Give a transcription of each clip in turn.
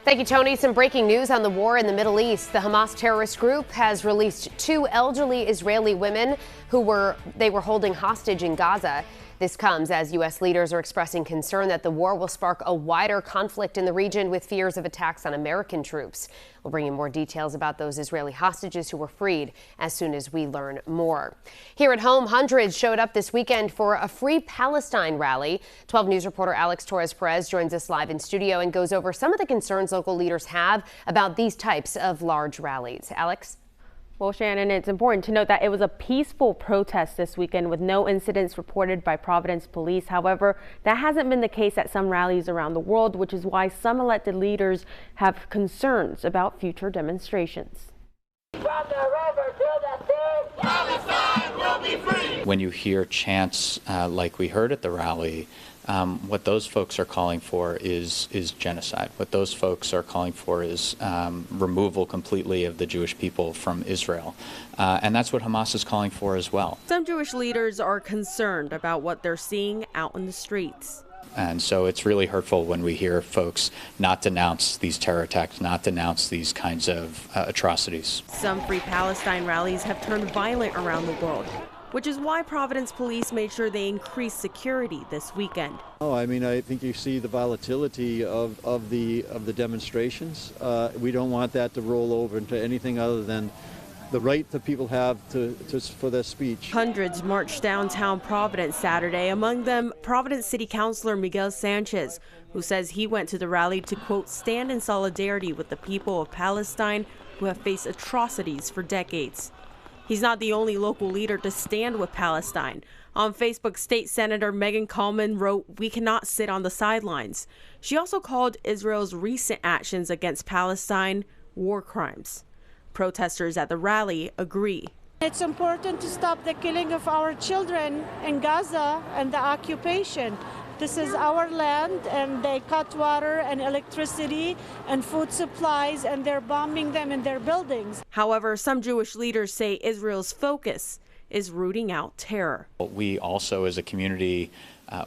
Thank you, Tony. Some breaking news on the war in the Middle East. The Hamas terrorist group has released 2 elderly Israeli women who were holding hostage in Gaza. This comes as U.S. leaders are expressing concern that the war will spark a wider conflict in the region with fears of attacks on American troops. We'll bring you more details about those Israeli hostages who were freed as soon as we learn more. Here at home, hundreds showed up this weekend for a Free Palestine rally. 12 News reporter Alex Torres-Perez joins us live in studio and goes over some of the concerns local leaders have about these types of large rallies. Alex? Well, Shannon, it's important to note that it was a peaceful protest this weekend with no incidents reported by Providence police. However, that hasn't been the case at some rallies around the world, which is why some elected leaders have concerns about future demonstrations. From the river to the sea, Palestine will be free. When you hear chants like we heard at the rally, what those folks are calling for is genocide. What those folks are calling for is removal completely of the Jewish people from Israel. And that's what Hamas is calling for as well. Some Jewish leaders are concerned about what they're seeing out in the streets. And so it's really hurtful when we hear folks not denounce these terror attacks, not denounce these kinds of atrocities. Some Free Palestine rallies have turned violent around the world, which is why Providence police made sure they increased security this weekend. I think you see the volatility of the demonstrations. We don't want that to roll over into anything other than the right that people have for their speech. Hundreds marched downtown Providence Saturday, among them Providence City Councilor Miguel Sanchez, who says he went to the rally to, quote, stand in solidarity with the people of Palestine who have faced atrocities for decades. He's not the only local leader to stand with Palestine. On Facebook, State Senator Megan Coleman wrote, "We cannot sit on the sidelines." She also called Israel's recent actions against Palestine war crimes. Protesters at the rally agree. It's important to stop the killing of our children in Gaza and the occupation. This is our land, and they cut water and electricity and food supplies, and they're bombing them in their buildings. However, some Jewish leaders say Israel's focus is rooting out terror. We also, as a community,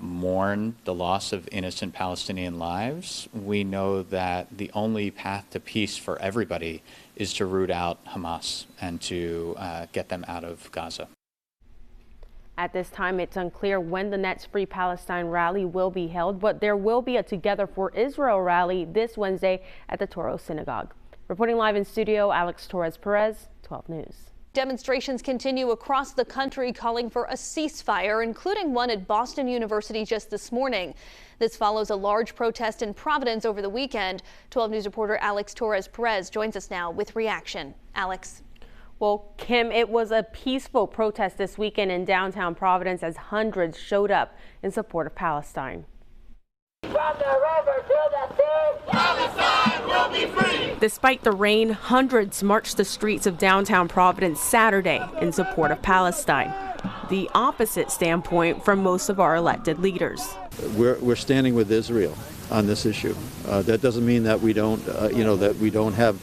mourn the loss of innocent Palestinian lives. We know that the only path to peace for everybody is to root out Hamas and to get them out of Gaza. At this time, it's unclear when the next Free Palestine rally will be held, but there will be a Together for Israel rally this Wednesday at the Toro Synagogue. Reporting live in studio, Alex Torres-Perez, 12 News. Demonstrations continue across the country calling for a ceasefire, including one at Boston University just this morning. This follows a large protest in Providence over the weekend. 12 News reporter Alex Torres-Perez joins us now with reaction. Alex. Well, Kim, it was a peaceful protest this weekend in downtown Providence as hundreds showed up in support of Palestine. From the river to the sea, Palestine will be free. Despite the rain, hundreds marched the streets of downtown Providence Saturday in support of Palestine. The opposite standpoint from most of our elected leaders. We're standing with Israel on this issue. That doesn't mean that we don't, that we don't have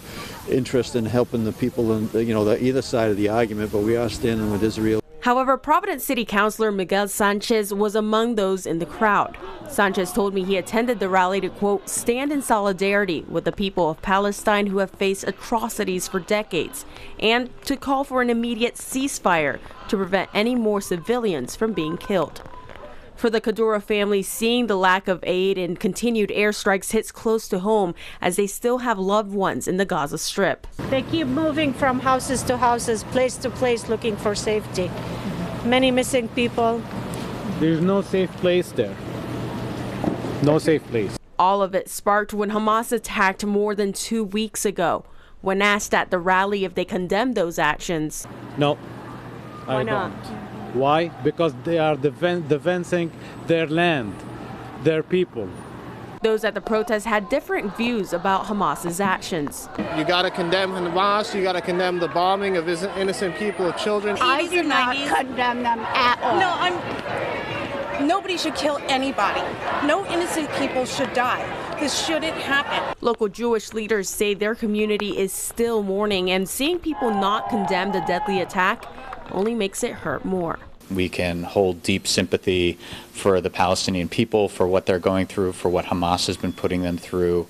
interest in helping the people on, either side of the argument, but we are standing with Israel. However, Providence City Councilor Miguel Sanchez was among those in the crowd. Sanchez told me he attended the rally to, quote, stand in solidarity with the people of Palestine who have faced atrocities for decades, and to call for an immediate ceasefire to prevent any more civilians from being killed. For the Kadura family, seeing the lack of aid and continued airstrikes hits close to home as they still have loved ones in the Gaza Strip. They keep moving from houses to houses, place to place, looking for safety. Many missing people. There's no safe place there. No safe place. All of it sparked when Hamas attacked more than 2 weeks ago. When asked at the rally if they condemned those actions. No, Why not? Why? Because they are defending their land, their people. Those at the protest had different views about Hamas's actions. You got to condemn Hamas. You got to condemn the bombing of innocent people, of children. I do not condemn them at all. No, nobody should kill anybody. No innocent people should die. This shouldn't happen. Local Jewish leaders say their community is still mourning, and seeing people not condemn the deadly attack only makes it hurt more. We can hold deep sympathy for the Palestinian people, for what they're going through, for what Hamas has been putting them through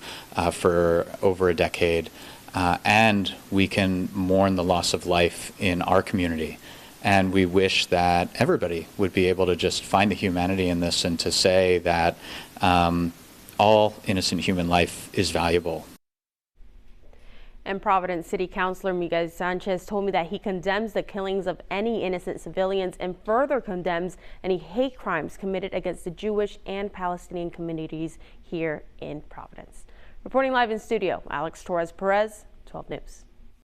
for over a decade. And we can mourn the loss of life in our community. And we wish that everybody would be able to just find the humanity in this and to say that all innocent human life is valuable. And Providence City Councilor Miguel Sanchez told me that he condemns the killings of any innocent civilians and further condemns any hate crimes committed against the Jewish and Palestinian communities here in Providence. Reporting live in studio, Alex Torres Perez, 12 News.